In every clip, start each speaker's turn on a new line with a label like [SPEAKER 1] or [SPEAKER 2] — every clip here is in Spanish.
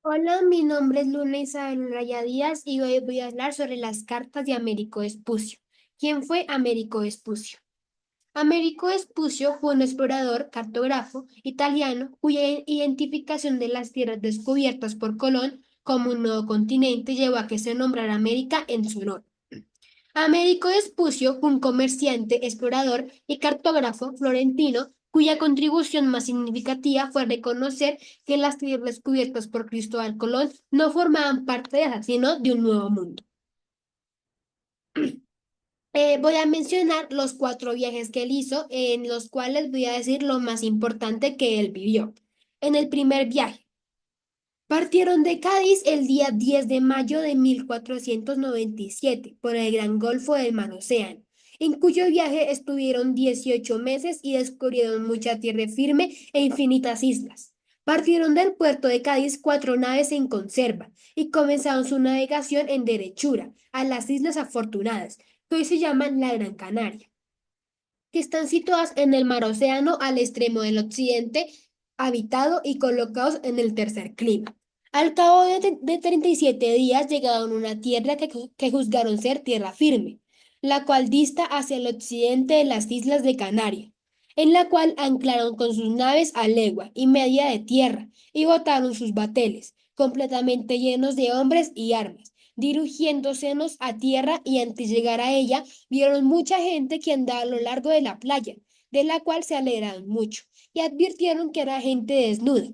[SPEAKER 1] Hola, mi nombre es Luna Isabel Raya Díaz y hoy voy a hablar sobre las cartas de Américo Vespucio. ¿Quién fue Américo Vespucio? Américo Vespucio fue un explorador, cartógrafo italiano cuya identificación de las tierras descubiertas por Colón como un nuevo continente llevó a que se nombrara América en su honor. Américo Vespucio fue un comerciante, explorador y cartógrafo florentino cuya contribución más significativa fue reconocer que las tierras descubiertas por Cristóbal Colón no formaban parte de esa, sino de un nuevo mundo. Voy a mencionar los 4 viajes que él hizo, en los cuales voy a decir lo más importante que él vivió. En el primer viaje, partieron de Cádiz el día 10 de mayo de 1497 por el Gran Golfo del Mar Océano, en cuyo viaje estuvieron 18 meses y descubrieron mucha tierra firme e infinitas islas. Partieron del puerto de Cádiz 4 naves en conserva y comenzaron su navegación en derechura a las Islas Afortunadas, que hoy se llaman la Gran Canaria, que están situadas en el Mar Océano al extremo del occidente, habitado y colocados en el tercer clima. Al cabo de 37 días llegaron a una tierra que juzgaron ser tierra firme, la cual dista hacia el occidente de las islas de Canarias, en la cual anclaron con sus naves a legua y media de tierra y botaron sus bateles, completamente llenos de hombres y armas, dirigiéndosenos a tierra y antes de llegar a ella vieron mucha gente que andaba a lo largo de la playa, de la cual se alegraron mucho, y advirtieron que era gente desnuda.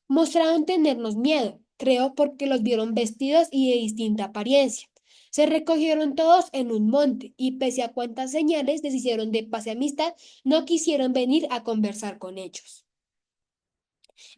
[SPEAKER 1] Mostraron tenernos miedo, creo porque los vieron vestidos y de distinta apariencia. Se recogieron todos en un monte, y pese a cuantas señales les hicieron de paz y amistad, no quisieron venir a conversar con ellos.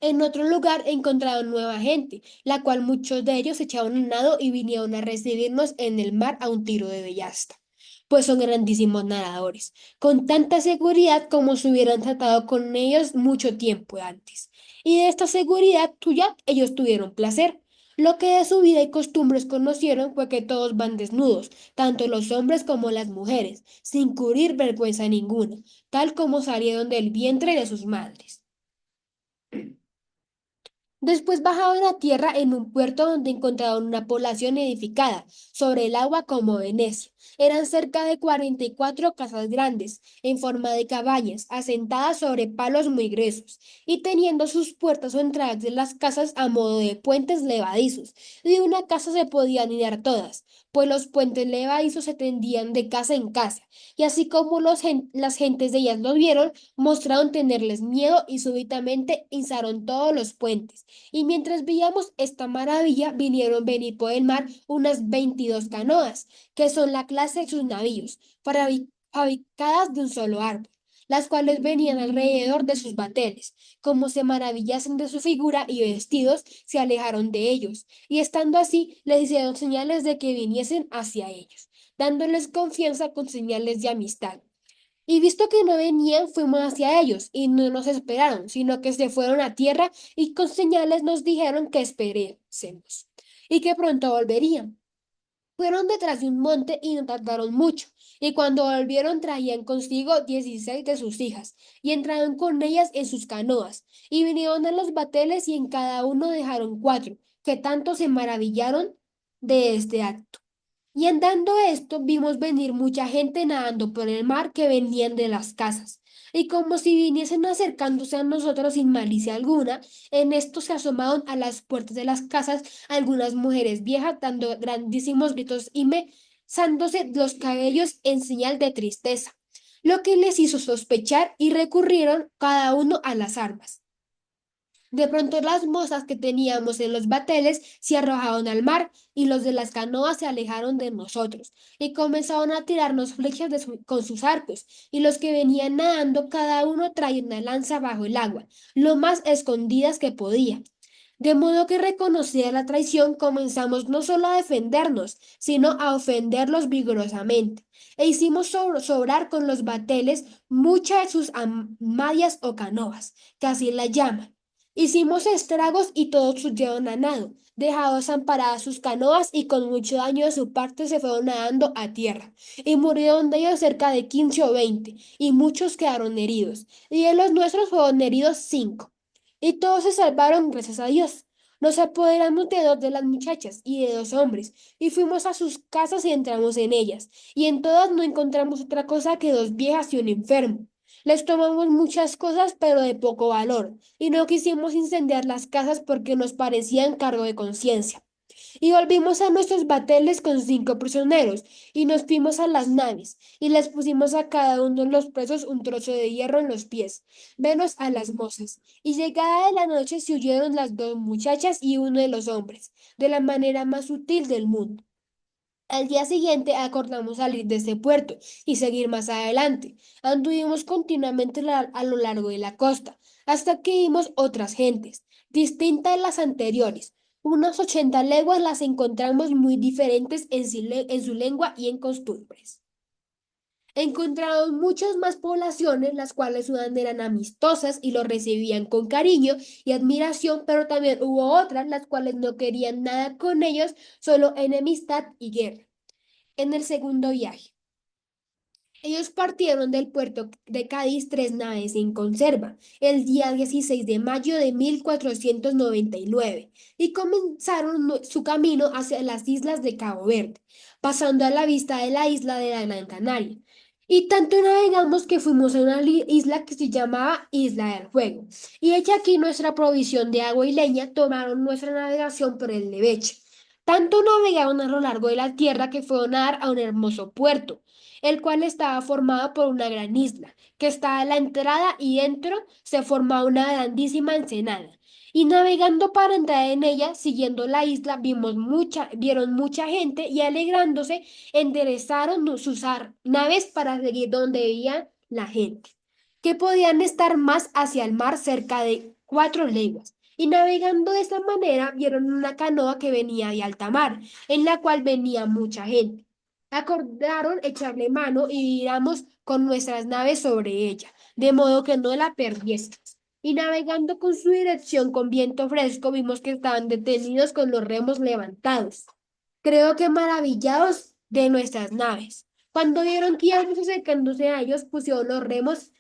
[SPEAKER 1] En otro lugar encontraron nueva gente, la cual muchos de ellos echaron a nado y vinieron a recibirnos en el mar a un tiro de ballesta, pues son grandísimos nadadores, con tanta seguridad como si hubieran tratado con ellos mucho tiempo antes. Y de esta seguridad tuya ellos tuvieron placer. Lo que de su vida y costumbres conocieron fue que todos van desnudos, tanto los hombres como las mujeres, sin cubrir vergüenza ninguna, tal como salieron del vientre de sus madres. Después bajaron a tierra en un puerto donde encontraron una población edificada sobre el agua como Venecia. Eran cerca de 44 casas grandes, en forma de cabañas, asentadas sobre palos muy gruesos, y teniendo sus puertas o entradas de las casas a modo de puentes levadizos. De una casa se podían ir todas, pues los puentes levadizos se tendían de casa en casa, y así como las gentes de ellas los vieron, mostraron tenerles miedo y súbitamente izaron todos los puentes y mientras veíamos esta maravilla, vinieron venir por el mar unas 22 canoas, que son la clase de sus navíos, fabricadas de un solo árbol, las cuales venían alrededor de sus bateles. Como se maravillasen de su figura y vestidos, se alejaron de ellos, y estando así, les hicieron señales de que viniesen hacia ellos, dándoles confianza con señales de amistad. Y visto que no venían, fuimos hacia ellos, y no nos esperaron, sino que se fueron a tierra y con señales nos dijeron que esperésemos, y que pronto volverían. Fueron detrás de un monte y no tardaron mucho, y cuando volvieron traían consigo 16 de sus hijas, y entraron con ellas en sus canoas, y vinieron a los bateles y en cada uno dejaron 4, que tanto se maravillaron de este acto. Y andando esto, vimos venir mucha gente nadando por el mar que venían de las casas. Y como si viniesen acercándose a nosotros sin malicia alguna, en esto se asomaron a las puertas de las casas algunas mujeres viejas dando grandísimos gritos y mesándose los cabellos en señal de tristeza, lo que les hizo sospechar y recurrieron cada uno a las armas. De pronto las mozas que teníamos en los bateles se arrojaron al mar y los de las canoas se alejaron de nosotros y comenzaron a tirarnos flechas con sus arcos y los que venían nadando cada uno traía una lanza bajo el agua, lo más escondidas que podía. De modo que reconocida la traición comenzamos no solo a defendernos, sino a ofenderlos vigorosamente e hicimos sobrar con los bateles muchas de sus amadias o canoas, que así la llaman. Hicimos estragos y todos huyeron a nado, dejados amparadas sus canoas y con mucho daño de su parte se fueron nadando a tierra. Y murieron de ellos cerca de 15 o 20, y muchos quedaron heridos. Y de los nuestros fueron heridos 5. Y todos se salvaron gracias a Dios. Nos apoderamos de dos de las muchachas y de dos hombres, y fuimos a sus casas y entramos en ellas, y en todas no encontramos otra cosa que dos viejas y un enfermo. Les tomamos muchas cosas, pero de poco valor, y no quisimos incendiar las casas porque nos parecían cargo de conciencia. Y volvimos a nuestros bateles con 5 prisioneros, y nos fuimos a las naves, y les pusimos a cada uno de los presos un trozo de hierro en los pies, menos a las mozas. Y llegada de la noche se huyeron las dos muchachas y uno de los hombres, de la manera más sutil del mundo. Al día siguiente acordamos salir de ese puerto y seguir más adelante. Anduvimos continuamente a lo largo de la costa, hasta que vimos otras gentes, distintas de las anteriores. Unas 80 leguas las encontramos muy diferentes en su lengua y en costumbres. Encontramos muchas más poblaciones, las cuales unas eran amistosas y lo recibían con cariño y admiración, pero también hubo otras las cuales no querían nada con ellos, solo enemistad y guerra. En el segundo viaje, ellos partieron del puerto de Cádiz 3 naves en conserva el día 16 de mayo de 1499 y comenzaron su camino hacia las islas de Cabo Verde, pasando a la vista de la isla de la Gran Canaria. Y tanto navegamos que fuimos a una isla que se llamaba Isla del Fuego. Y hecha aquí nuestra provisión de agua y leña, tomaron nuestra navegación por el Leveche. Tanto navegaron a lo largo de la tierra que fueron a dar a un hermoso puerto, el cual estaba formado por una gran isla, que estaba a la entrada y dentro se formaba una grandísima ensenada. Y navegando para entrar en ella, siguiendo la isla, vieron mucha gente y alegrándose, enderezaron sus naves para seguir donde veía la gente, que podían estar más hacia el mar cerca de 4 leguas. Y navegando de esta manera, vieron una canoa que venía de alta mar, en la cual venía mucha gente. Acordaron echarle mano y viramos con nuestras naves sobre ella, de modo que no la perdiésemos. Y navegando con su dirección con viento fresco, vimos que estaban detenidos con los remos levantados. Creo que maravillados de nuestras naves. Cuando vieron que íbamos acercándose a ellos, pusieron los remos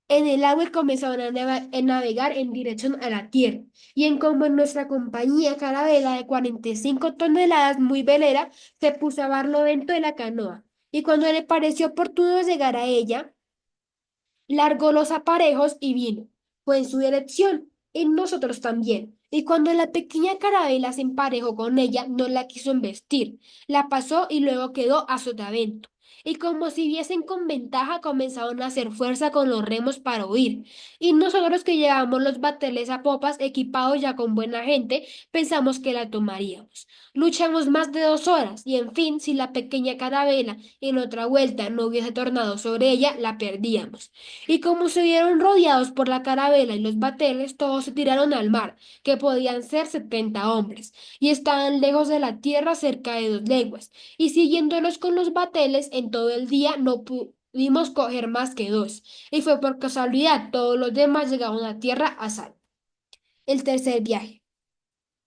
[SPEAKER 1] en el agua y comenzaron a navegar en dirección a la tierra. Y en como en nuestra compañía carabela de 45 toneladas, muy velera, se puso a barlovento de la canoa. Y cuando le pareció oportuno llegar a ella, largó los aparejos y vino. Fue en su dirección, y nosotros también. Y cuando la pequeña carabela se emparejó con ella, no la quiso embestir. La pasó y luego quedó a sotavento. Y como si viesen con ventaja, comenzaron a hacer fuerza con los remos para huir. Y nosotros que llevábamos los bateles a popas, equipados ya con buena gente, pensamos que la tomaríamos. Luchamos más de 2 horas, y en fin, si la pequeña carabela en otra vuelta no hubiese tornado sobre ella, la perdíamos. Y como se vieron rodeados por la carabela y los bateles, todos se tiraron al mar, que podían ser 70 hombres, y estaban lejos de la tierra cerca de 2 leguas, y siguiéndolos con los bateles en todo el día no pudimos coger más que dos, y fue por casualidad, todos los demás llegaron a tierra a salvo. El tercer viaje.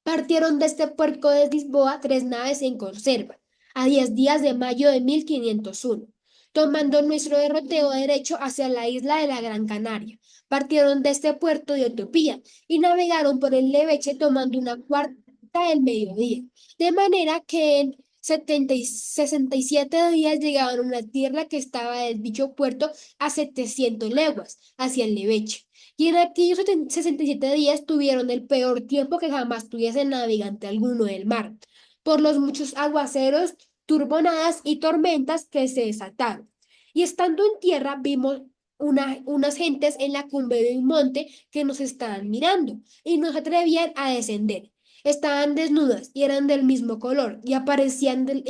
[SPEAKER 1] Partieron de este puerto de Lisboa 3 naves en conserva, a 10 días de mayo de 1501, tomando nuestro derroteo derecho hacia la isla de la Gran Canaria. Partieron de este puerto de Utopía y navegaron por el Leveche tomando una cuarta del mediodía, de manera que en 67 días llegaban a una tierra que estaba del dicho puerto a 700 leguas hacia el Leveche. Y en aquellos 67 días tuvieron el peor tiempo que jamás tuviese navegante alguno del mar, por los muchos aguaceros, turbonadas y tormentas que se desataron. Y estando en tierra vimos unas gentes en la cumbre de un monte que nos estaban mirando y no se atrevían a descender. Estaban desnudas y eran del mismo color y aparecían de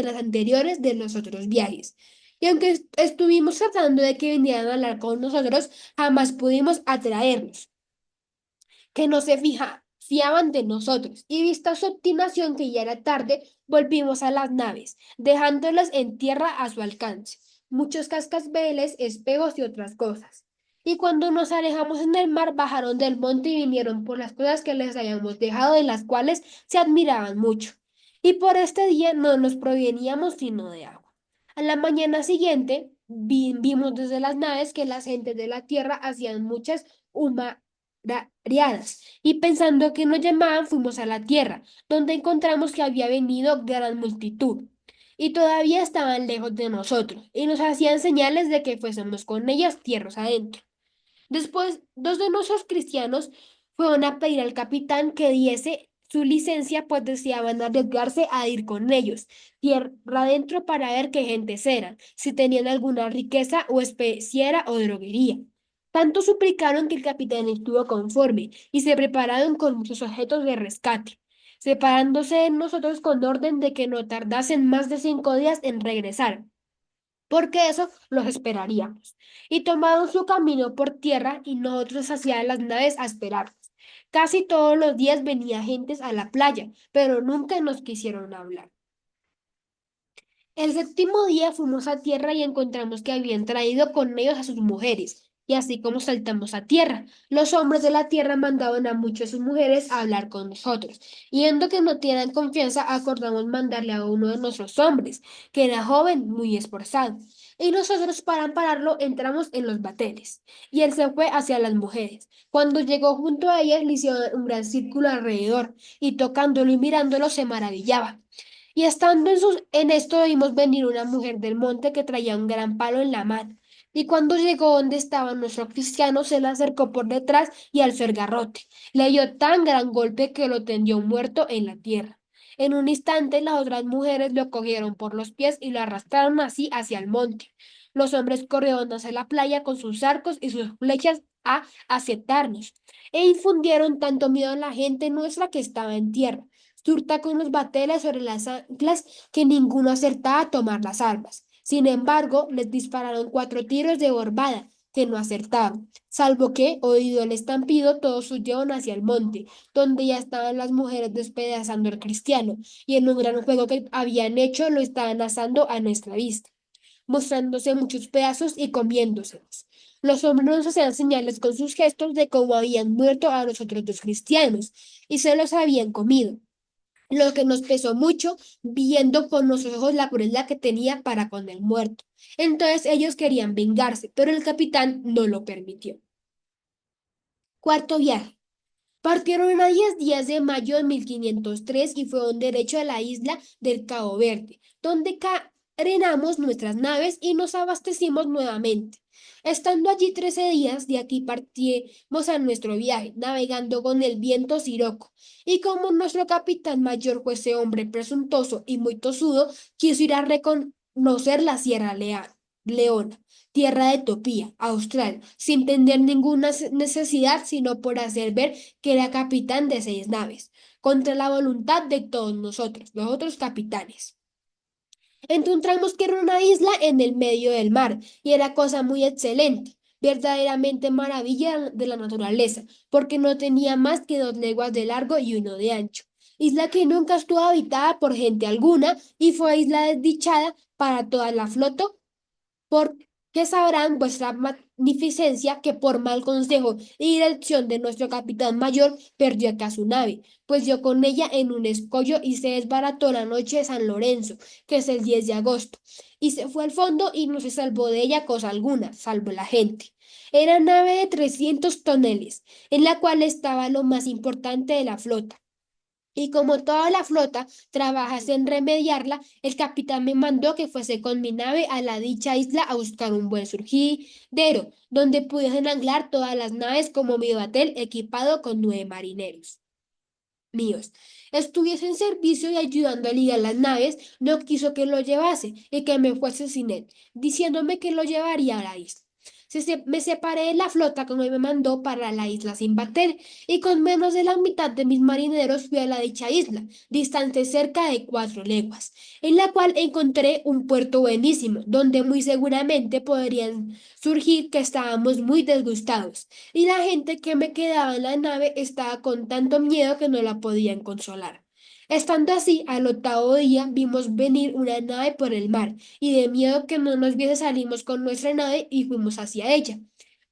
[SPEAKER 1] las anteriores de los otros viajes. Y aunque estuvimos tratando de que vinieran a hablar con nosotros, jamás pudimos atraerlos, que no se fiaban de nosotros. Y vista su obstinación, que ya era tarde, volvimos a las naves, dejándolas en tierra a su alcance, muchos cascabeles, espejos y otras cosas. Y cuando nos alejamos en el mar, bajaron del monte y vinieron por las cosas que les habíamos dejado, de las cuales se admiraban mucho. Y por este día no nos proveníamos sino de agua. A la mañana siguiente vimos desde las naves que las gentes de la tierra hacían muchas y pensando que nos llamaban fuimos a la tierra, donde encontramos que había venido gran multitud. Y todavía estaban lejos de nosotros, y nos hacían señales de que fuésemos con ellas tierras adentro. Después, dos de nuestros cristianos fueron a pedir al capitán que diese su licencia, pues deseaban arriesgarse a ir con ellos, tierra adentro para ver qué gentes eran, si tenían alguna riqueza o especiera o droguería. Tanto suplicaron que el capitán estuvo conforme y se prepararon con muchos objetos de rescate, separándose de nosotros con orden de que no tardasen más de 5 días en regresar porque eso los esperaríamos. Y tomaron su camino por tierra y nosotros hacia las naves a esperarlos. Casi todos los días venía gentes a la playa, pero nunca nos quisieron hablar. El séptimo día fuimos a tierra y encontramos que habían traído con ellos a sus mujeres. Y así como saltamos a tierra, los hombres de la tierra mandaban a muchas de sus mujeres a hablar con nosotros. Y viendo que no tenían confianza, acordamos mandarle a uno de nuestros hombres, que era joven, muy esforzado. Y nosotros para ampararlo entramos en los bateles. Y él se fue hacia las mujeres. Cuando llegó junto a ellas, le hicieron un gran círculo alrededor, y tocándolo y mirándolo se maravillaba. Y estando en esto vimos venir una mujer del monte que traía un gran palo en la mano. Y cuando llegó donde estaba nuestro cristiano, se le acercó por detrás y alzó el garrote. Le dio tan gran golpe que lo tendió muerto en la tierra. En un instante las otras mujeres lo cogieron por los pies y lo arrastraron así hacia el monte. Los hombres corrieron hacia la playa con sus arcos y sus flechas a aceptarnos, e infundieron tanto miedo en la gente nuestra que estaba en tierra surta con los bateles sobre las anclas que ninguno acertaba a tomar las armas. Sin embargo, les dispararon 4 tiros de borbada que no acertaban, salvo que, oído el estampido, todos huyeron hacia el monte, donde ya estaban las mujeres despedazando al cristiano, y en un gran juego que habían hecho lo estaban asando a nuestra vista, mostrándose muchos pedazos y comiéndoselos. Los hombres nos hacían señales con sus gestos de cómo habían muerto a los otros dos cristianos, y se los habían comido lo que nos pesó mucho, viendo con nuestros ojos la crueldad que tenía para con el muerto. Entonces ellos querían vengarse, pero el capitán no lo permitió. Cuarto viaje. Partieron a 10 días de mayo de 1503 y fueron derecho a la isla del Cabo Verde, donde carenamos nuestras naves y nos abastecimos nuevamente. Estando allí 13 días, de aquí partimos a nuestro viaje, navegando con el viento siroco. Y como nuestro capitán mayor fuese hombre presuntuoso y muy tosudo, quiso ir a reconocer la Sierra Leona, tierra de Topía, Austral, sin tener ninguna necesidad, sino por hacer ver que era capitán de 6 naves, contra la voluntad de todos nosotros, los otros capitanes. Encontramos que era una isla en el medio del mar y era cosa muy excelente, verdaderamente maravilla de la naturaleza, porque no tenía más que 2 leguas de largo y 1 de ancho. Isla que nunca estuvo habitada por gente alguna y fue isla desdichada para toda la flota porque sabrán vuestra magnificencia que por mal consejo y dirección de nuestro capitán mayor perdió acá su nave, pues dio con ella en un escollo y se desbarató la noche de San Lorenzo, que es el 10 de agosto, y se fue al fondo y no se salvó de ella cosa alguna, salvo la gente. Era nave de 300 toneles, en la cual estaba lo más importante de la flota. Y como toda la flota trabajase en remediarla, el capitán me mandó que fuese con mi nave a la dicha isla a buscar un buen surgidero, donde pudiesen anclar todas las naves como mi batel equipado con 9 marineros míos. Estuviese en servicio y ayudando a ligar las naves, no quiso que lo llevase y que me fuese sin él, diciéndome que lo llevaría a la isla. Me separé de la flota como me mandó para la isla sin bater, y con menos de la mitad de mis marineros fui a la dicha isla, distante cerca de 4 leguas, en la cual encontré un puerto buenísimo, donde muy seguramente podrían surgir que estábamos muy disgustados y la gente que me quedaba en la nave estaba con tanto miedo que no la podían consolar. Estando así, al octavo día vimos venir una nave por el mar, y de miedo que no nos viese salimos con nuestra nave y fuimos hacia ella,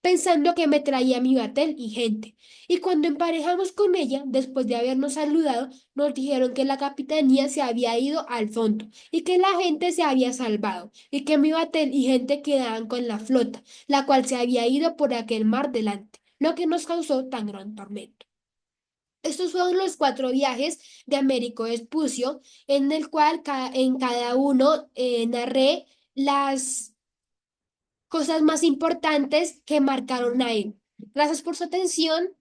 [SPEAKER 1] pensando que me traía mi batel y gente. Y cuando emparejamos con ella, después de habernos saludado, nos dijeron que la capitanía se había ido al fondo y que la gente se había salvado, y que mi batel y gente quedaban con la flota, la cual se había ido por aquel mar delante. lo que nos causó tan gran tormento. Estos fueron los 4 viajes de Américo Vespucio, en el cual en cada uno narré las cosas más importantes que marcaron a él. Gracias por su atención.